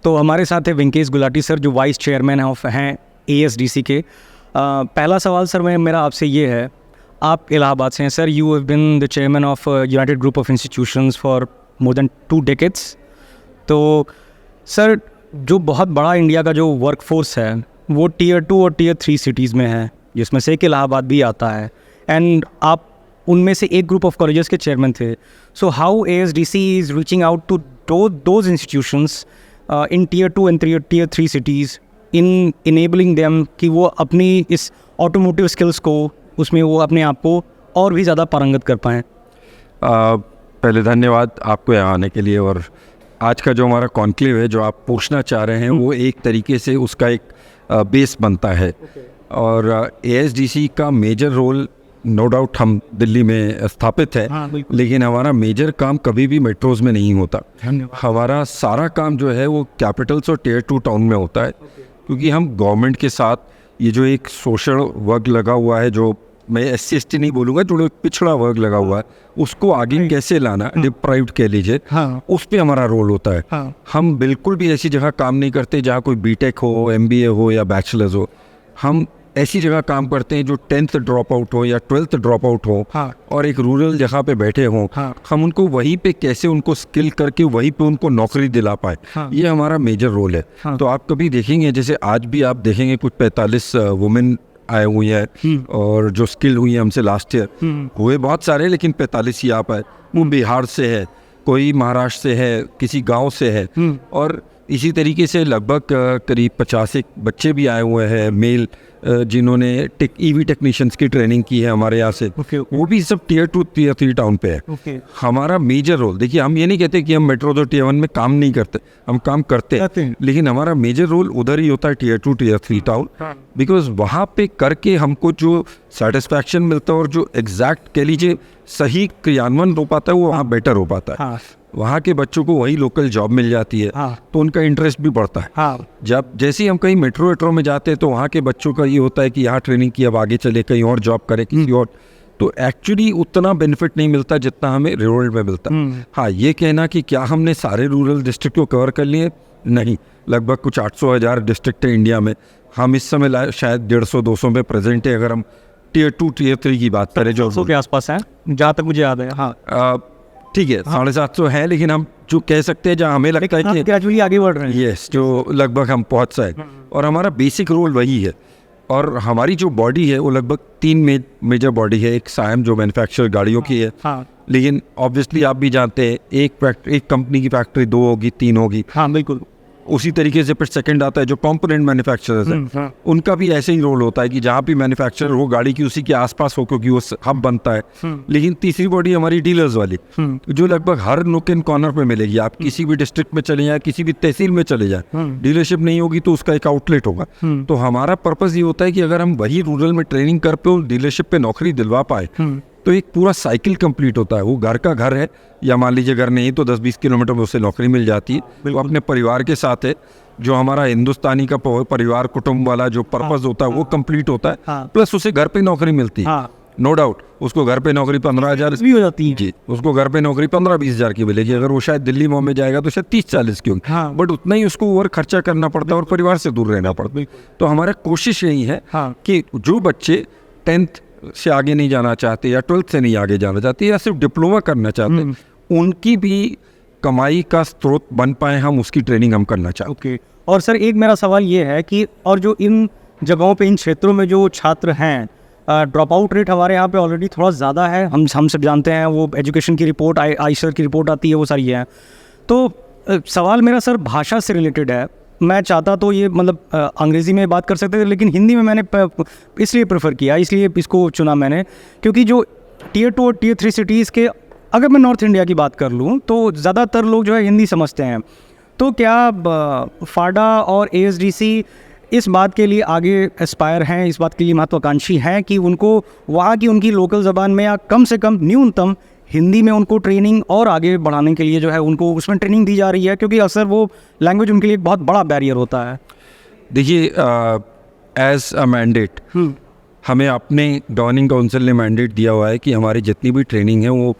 तो हमारे साथ है वेंकेश गुलाटी सर, जो वाइस चेयरमैन हैं ASDC के। पहला सवाल सर मेरा आपसे ये है, आप इलाहाबाद से हैं sir, you have been the chairman of United group of institutions for more than 2 decades। तो सर जो बहुत बड़ा इंडिया का जो वर्कफोर्स है वो Tier 2 और Tier 3 सिटीज़ में है, जिसमें से एक इलाहाबाद भी आता है, एंड आप उनमें से एक ग्रुप ऑफ कॉलेजेस के चेयरमैन थे। So how ASDC is reaching out to those institutions in Tier 2 and Tier 3 cities in enabling them कि वो अपनी इस ऑटोमोटिव स्किल्स को, उसमें वो अपने आप को और भी ज़्यादा पारंगत कर पाएँ। पहले धन्यवाद आपको यहाँ आने के लिए। और आज का जो हमारा कॉन्क्लेव है, जो आप पूछना चाह रहे हैं, वो एक तरीके से उसका एक बेस बनता है। और ASDC का मेजर रोल नो डाउट हम दिल्ली में स्थापित है, लेकिन हमारा मेजर काम कभी भी मेट्रोज़ में नहीं होता। हमारा सारा काम जो है वो कैपिटल्स और Tier 2 टाउन में होता है, क्योंकि हम गवर्नमेंट के साथ ये जो एक सोशल वर्क लगा हुआ है, जो मैं SC/ST नहीं बोलूँगा, जो एक पिछड़ा वर्ग लगा हुआ है, उसको आगे कैसे लाना, डिप्राइव्ड कह लीजिए, उस पे हमारा रोल होता है। हम बिल्कुल भी ऐसी जगह काम नहीं करते जहाँ कोई BTech हो, MBA हो या बैचलर्स हो। हम ऐसी जगह काम करते हैं जो 10th ड्रॉप आउट हो या 12th ड्रॉप आउट हो, और एक रूरल जगह पे बैठे हों, हम उनको वहीं पे कैसे उनको स्किल करके वहीं पे उनको नौकरी दिला पाए, ये हमारा मेजर रोल है। तो आप कभी देखेंगे, जैसे आज भी आप देखेंगे कुछ 45 वुमेन आए हुई हैं और जो स्किल हुई है हमसे लास्ट ईयर, हुए बहुत सारे, लेकिन 45 ही आ पाए। वो बिहार से है, कोई महाराष्ट्र से है, किसी गांव से है, और इसी तरीके से लगभग करीब 50 बच्चे भी आए हुए हैं मेल, जिन्होंने EV टेक्नीशियंस की ट्रेनिंग की है हमारे यहाँ से। वो भी सब Tier 2 Tier 3 टाउन पे है। हमारा मेजर रोल, देखिए, हम ये नहीं कहते कि हम मेट्रो तो Tier 1 में काम नहीं करते, हम काम करते हैं, लेकिन हमारा मेजर रोल उधर ही होता है Tier 2 Tier 3 टाउन, बिकॉज वहाँ पे करके हमको जो सेटिस्फैक्शन मिलता है और जो एग्जैक्ट कह लीजिए सही क्रियान्वयन हो पाता है, वो वहाँ बेटर हो पाता है। वहाँ के बच्चों को वही लोकल जॉब मिल जाती है, तो उनका इंटरेस्ट भी बढ़ता है। जब जैसे ही हम कहीं मेट्रो में जाते हैं, तो वहाँ के बच्चों का ये होता है कि यहाँ ट्रेनिंग की, अब आगे चले कहीं और जॉब करें किसी और। तो एक्चुअली उतना बेनिफिट नहीं मिलता जितना हमें रूरल में मिलता। हाँ, ये कहना कि क्या हमने सारे रूरल डिस्ट्रिक्ट को कवर कर लिए, नहीं, लगभग कुछ 800,000 डिस्ट्रिक्ट है इंडिया में। हम इस समय शायद 150-200 में प्रेजेंट है, अगर हम Tier 2 Tier 3 की बात करें, जो 100 के आसपास है जहाँ तक मुझे याद है। हाँ, ठीक है, 750 है, लेकिन हम जो कह सकते हैं जहाँ हमें लगता है कि ग्रेजुअली आगे बढ़ रहे हैं, यस, जो लगभग हम पहुँच सके। और हमारा बेसिक रोल वही है। और हमारी जो बॉडी है वो लगभग 3 मेजर बॉडी है। एक SIAM जो मैन्युफैक्चर गाड़ियों की है, लेकिन ऑब्वियसली आप भी जानते हैं एक कंपनी की फैक्ट्री 2 होगी, 3 होगी। हाँ, बिल्कुल। उसी तरीके से फिर सेकंड आता है जो कंपोनेंट मैन्युफैक्चरर्स हैं, उनका भी ऐसे ही रोल होता है कि जहाँ भी मैन्युफैक्चर हो गाड़ी की, उसी के आसपास हो, क्योंकि वो हब बनता है। लेकिन तीसरी बॉडी हमारी डीलर्स वाली, जो लगभग हर नुक एंड कॉर्नर पे मिलेगी। आप किसी भी डिस्ट्रिक्ट में चले जाए, किसी भी तहसील में चले जाए, डीलरशिप नहीं होगी तो उसका एक आउटलेट होगा। तो हमारा पर्पज़ ये होता है कि अगर हम वही रूरल में ट्रेनिंग कर पे डीलरशिप पे नौकरी दिलवा पाए, तो एक पूरा साइकिल कंप्लीट होता है। वो घर का घर है, या मान लीजिए घर नहीं तो 10-20 किलोमीटर में उसे नौकरी मिल जाती है। वो अपने परिवार के साथ है। जो हमारा हिंदुस्तानी का परिवार कुटुंब वाला जो पर्पस होता है वो कंप्लीट होता है, प्लस उसे घर पे नौकरी मिलती है। नो डाउट उसको घर पे नौकरी 15,000 भी हो जाती है जी, उसको घर पे नौकरी 15-20 हज़ार की मिलेगी। अगर वो शायद दिल्ली में जाएगा तो शायद 30-40 की होगी, बट उतना ही उसको ओवर खर्चा करना पड़ता है और परिवार से दूर रहना पड़ता है। तो हमारा कोशिश यही है कि जो बच्चे 10th से आगे नहीं जाना चाहते या 12th से नहीं आगे जाना चाहते या सिर्फ डिप्लोमा करना चाहते, उनकी भी कमाई का स्रोत बन पाए, हम उसकी ट्रेनिंग हम करना चाहते हैं। और सर एक मेरा सवाल ये है कि और जो इन जगहों पे, इन क्षेत्रों में जो छात्र हैं, ड्रॉप आउट रेट हमारे यहाँ पे ऑलरेडी थोड़ा ज़्यादा है, हम सब जानते हैं। वो एजुकेशन की रिपोर्ट, आईसर की रिपोर्ट आती है, वो सारी है। तो सवाल मेरा सर भाषा से रिलेटेड है। मैं चाहता तो ये मतलब अंग्रेज़ी में बात कर सकते थे, लेकिन हिंदी में मैंने इसलिए प्रेफर किया, इसलिए इसको चुना मैंने, क्योंकि जो Tier 2 और Tier 3 सिटीज़ के, अगर मैं नॉर्थ इंडिया की बात कर लूँ तो ज़्यादातर लोग जो है हिंदी समझते हैं। तो क्या फाडा और ASDC इस बात के लिए आगे एस्पायर हैं, इस बात के लिए महत्वाकांक्षी हैं कि उनको वहाँ की उनकी लोकल ज़बान में या कम से कम न्यूनतम हिंदी में उनको ट्रेनिंग और आगे बढ़ाने के लिए जो है उनको उसमें ट्रेनिंग दी जा रही है, क्योंकि अक्सर वो लैंग्वेज उनके लिए एक बहुत बड़ा बैरियर होता है। देखिए, एज अ मैंडेट हमें अपने गवर्निंग काउंसिल ने मैंडेट दिया हुआ है कि हमारी जितनी भी ट्रेनिंग है वो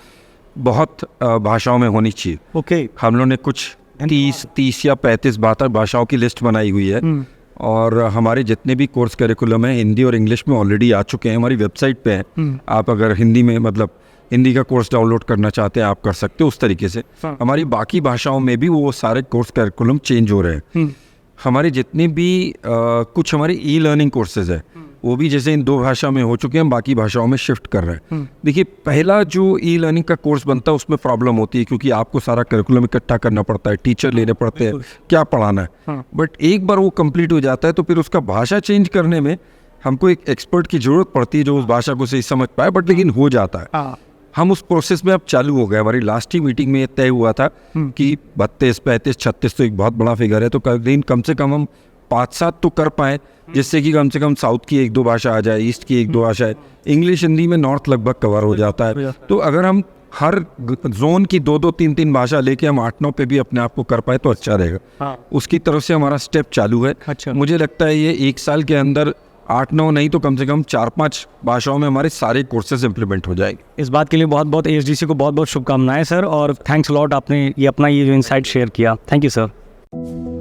बहुत भाषाओं में होनी चाहिए। ओके। हम लोगों ने कुछ 30 या 35 भाषाओं की लिस्ट बनाई हुई है। और हमारे जितने भी कोर्स करिकुलम हैं हिंदी और इंग्लिश में ऑलरेडी आ चुके हैं, हमारी वेबसाइट पे हैं। आप अगर हिंदी में मतलब हिंदी का कोर्स डाउनलोड करना चाहते हैं आप कर सकते हो उस तरीके से। हमारी बाकी भाषाओं में भी वो सारे कोर्स करिकुलम चेंज हो रहे हैं। हमारे जितने भी कुछ हमारे ई लर्निंग कोर्सेज है वो भी जैसे इन 2 भाषा में हो चुके हैं, बाकी भाषाओं में शिफ्ट कर रहे हैं। देखिए पहला जो ई लर्निंग का कोर्स बनता है उसमें प्रॉब्लम होती है क्योंकि आपको सारा करिकुलम इकट्ठा करना पड़ता है, टीचर लेने पड़ते हैं, क्या पढ़ाना है। बट एक बार वो कंप्लीट हो जाता है तो फिर उसका भाषा चेंज करने में हमको एक एक्सपर्ट की जरूरत पड़ती है जो उस भाषा को सही समझ पाए, बट लेकिन हो जाता है। हम उस प्रोसेस में अब चालू हो गए। हमारी लास्ट ही मीटिंग में ये तय हुआ था कि 32, 35, 36 तो एक बहुत बड़ा फिगर है, तो कम से कम हम 5-7 तो कर पाए जिससे कि कम से कम साउथ की 1-2 भाषा आ जाए, ईस्ट की 1-2 भाषा है, इंग्लिश हिंदी में नॉर्थ लगभग कवर हो जाता है। तो अगर हम हर जोन की 2-2, 3-3 भाषा लेके हम 8-9 पे भी अपने आप को कर पाए तो अच्छा रहेगा। उसकी तरफ से हमारा स्टेप चालू है। मुझे लगता है ये 1 साल के अंदर 8-9 नहीं तो कम से कम 4-5 भाषाओं में हमारे सारे कोर्सेज इंप्लीमेंट हो जाएंगे। इस बात के लिए बहुत बहुत ASDC को बहुत बहुत शुभकामनाएं सर, और थैंक्स लॉट आपने ये अपना ये जो इंसाइट शेयर किया। Thank you sir.